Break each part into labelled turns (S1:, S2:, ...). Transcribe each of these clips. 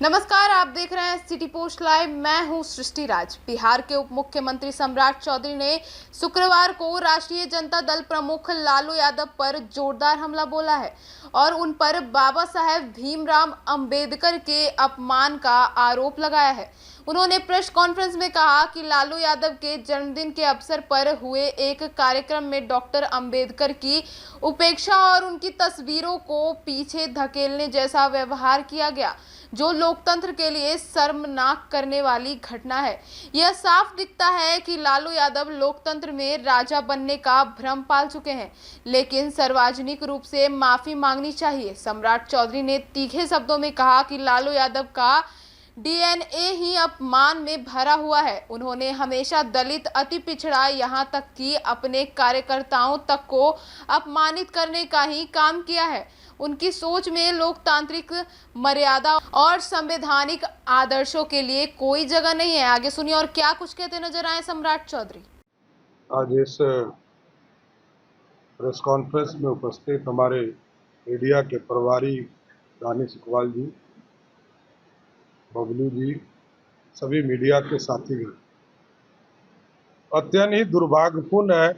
S1: नमस्कार, आप देख रहे हैं सिटी पोस्ट लाइव। मैं हूं सृष्टि राज। बिहार के उप मुख्यमंत्री सम्राट चौधरी ने शुक्रवार को राष्ट्रीय जनता दल प्रमुख लालू यादव पर जोरदार हमला बोला है और उन पर बाबा साहेब भीमराव अंबेडकर के अपमान का आरोप लगाया है। उन्होंने प्रेस कॉन्फ्रेंस में कहा कि लालू यादव के जन्मदिन के अवसर पर हुए एक कार्यक्रम में डॉक्टर अंबेडकर की उपेक्षा और उनकी तस्वीरों को पीछे धकेलने जैसा व्यवहार किया गया, जो लोकतंत्र के लिए शर्मनाक करने वाली घटना है। यह साफ दिखता है कि लालू यादव लोकतंत्र में राजा बनने का भ्रम पाल चुके हैं, लेकिन सार्वजनिक रूप से माफी मांगनी चाहिए। सम्राट चौधरी ने तीखे शब्दों में कहा कि लालू यादव का डीएनए ही अपमान में भरा हुआ है। उन्होंने हमेशा दलित, अति पिछड़ा, यहाँ तक कि अपने कार्यकर्ताओं तक को अपमानित करने का ही काम किया है। उनकी सोच में लोकतांत्रिक मर्यादा और संवैधानिक आदर्शों के लिए कोई जगह नहीं है। आगे सुनिए और क्या कुछ कहते नजर आए सम्राट चौधरी।
S2: आज इस प्रेस कॉन्फ्रेंस में उपस्थित हमारे मीडिया के प्रभारी दानिश इकबाल जी, बबलू जी, सभी मीडिया के साथीगण, अत्यंत ही दुर्भाग्यपूर्ण है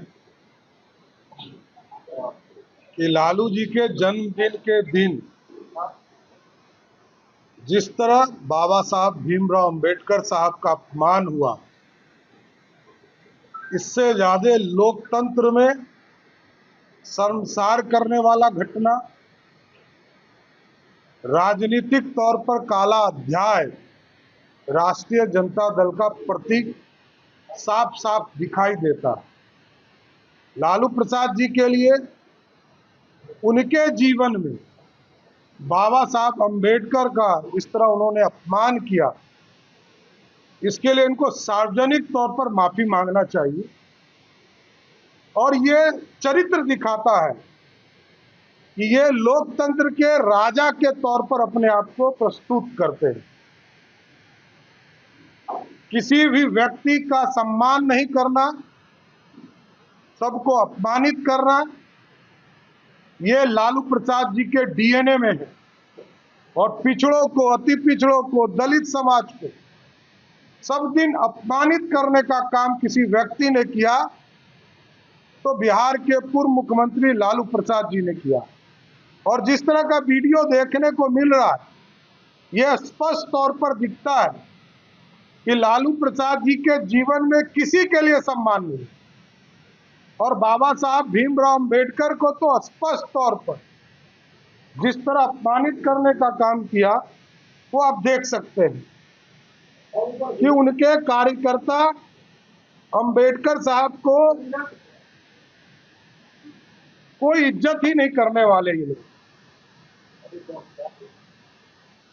S2: कि लालू जी के जन्मदिन के दिन जिस तरह बाबा साहब भीमराव अंबेडकर साहब का अपमान हुआ, इससे ज्यादा लोकतंत्र में शर्मसार करने वाला घटना, राजनीतिक तौर पर काला अध्याय राष्ट्रीय जनता दल का प्रतीक साफ साफ दिखाई देता। लालू प्रसाद जी के लिए उनके जीवन में बाबा साहब अंबेडकर का इस तरह उन्होंने अपमान किया, इसके लिए इनको सार्वजनिक तौर पर माफी मांगना चाहिए। और ये चरित्र दिखाता है कि ये लोकतंत्र के राजा के तौर पर अपने आप को प्रस्तुत करते हैं। किसी भी व्यक्ति का सम्मान नहीं करना, सबको अपमानित करना, ये लालू प्रसाद जी के डीएनए में है। और पिछड़ों को, अति पिछड़ों को, दलित समाज को सब दिन अपमानित करने का काम किसी व्यक्ति ने किया तो बिहार के पूर्व मुख्यमंत्री लालू प्रसाद जी ने किया। और जिस तरह का वीडियो देखने को मिल रहा है, यह स्पष्ट तौर पर दिखता है कि लालू प्रसाद जी के जीवन में किसी के लिए सम्मान नहीं। और बाबा साहब भीमराव अंबेडकर को तो स्पष्ट तौर पर जिस तरह अपमानित करने का काम किया, वो आप देख सकते हैं कि उनके कार्यकर्ता अंबेडकर साहब को कोई इज्जत ही नहीं करने वाले ये लोग।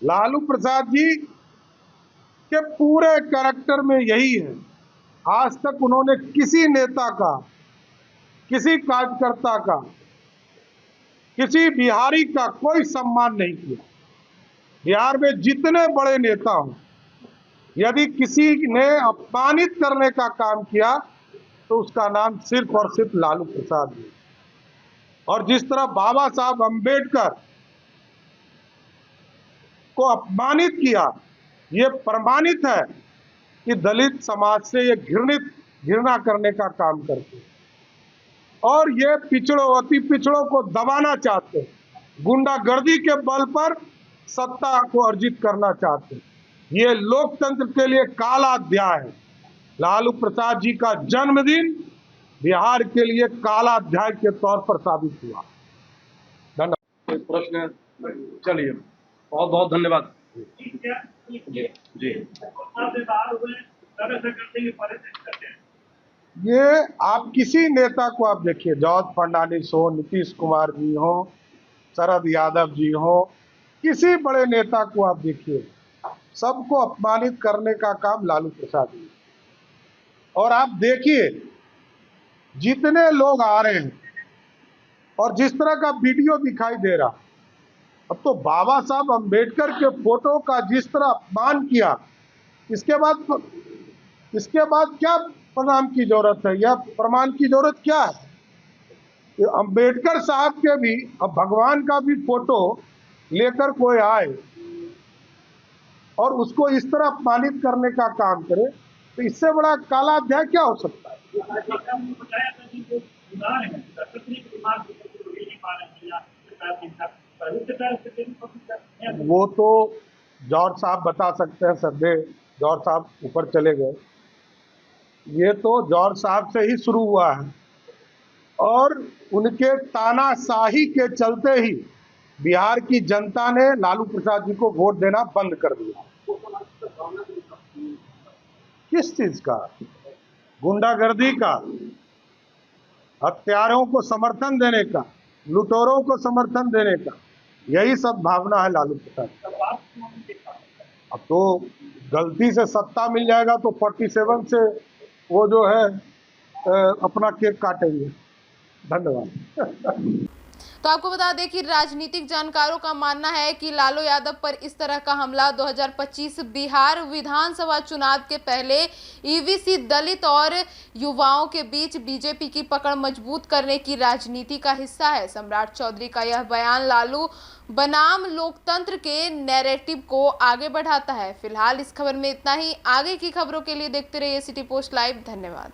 S2: लालू प्रसाद जी के पूरे कैरेक्टर में यही है। आज तक उन्होंने किसी नेता का, किसी कार्यकर्ता का, किसी बिहारी का कोई सम्मान नहीं किया। बिहार में जितने बड़े नेता हों, यदि किसी ने अपमानित करने का काम किया तो उसका नाम सिर्फ और सिर्फ लालू प्रसाद जी। और जिस तरह बाबा साहब अंबेडकर को अपमानित किया, ये प्रमाणित है कि दलित समाज से ये घृणा करने का काम करते हैं। और ये पिछड़ों, अति पिछड़ों को दबाना चाहते हैं, गुंडागर्दी के बल पर सत्ता को अर्जित करना चाहते हैं। ये लोकतंत्र के लिए काला अध्याय है। लालू प्रसाद जी का जन्मदिन बिहार के लिए काला अध्याय के तौर पर साबित हुआ। धन्यवाद।
S3: प्रश्न, चलिए, बहुत बहुत धन्यवाद जी।
S2: ये आप किसी नेता को आप देखिए, जॉर्ज फर्नांडिस हो, नीतीश कुमार जी हो, शरद यादव जी हो, किसी बड़े नेता को आप देखिए, सबको अपमानित करने का काम लालू प्रसाद जी। और आप देखिए जितने लोग आ रहे हैं और जिस तरह का वीडियो दिखाई दे रहा, अब तो बाबा साहब अंबेडकर के फोटो का जिस तरह अपमान किया, इसके बाद क्या प्रणाम की जरूरत है, या प्रमाण की जरूरत क्या है। अंबेडकर साहब के भी, अब भगवान का भी फोटो लेकर कोई आए और उसको इस तरह अपमानित करने का काम करे, तो इससे बड़ा काला अध्याय क्या हो सकता है? वो तो जॉर्ज साहब बता सकते हैं, सदे जॉर्ज साहब ऊपर चले गए। ये तो जॉर्ज साहब से ही शुरू हुआ है और उनके तानाशाही के चलते ही बिहार की जनता ने लालू प्रसाद जी को वोट देना बंद कर दिया। किस चीज का? गुंडागर्दी का, हत्यारों को समर्थन देने का, लुटेरों को समर्थन देने का, यही सब भावना है लालू प्रसाद। अब तो गलती से सत्ता मिल जाएगा तो 47 से वो जो है अपना केक काटेंगे। धन्यवाद।
S1: तो आपको बता दें कि राजनीतिक जानकारों का मानना है कि लालू यादव पर इस तरह का हमला 2025 बिहार विधानसभा चुनाव के पहले ईवीसी दलित और युवाओं के बीच बीजेपी की पकड़ मजबूत करने की राजनीति का हिस्सा है। सम्राट चौधरी का यह बयान लालू बनाम लोकतंत्र के नैरेटिव को आगे बढ़ाता है। फिलहाल इस खबर में इतना ही। आगे की खबरों के लिए देखते रहिए सिटी पोस्ट लाइव। धन्यवाद।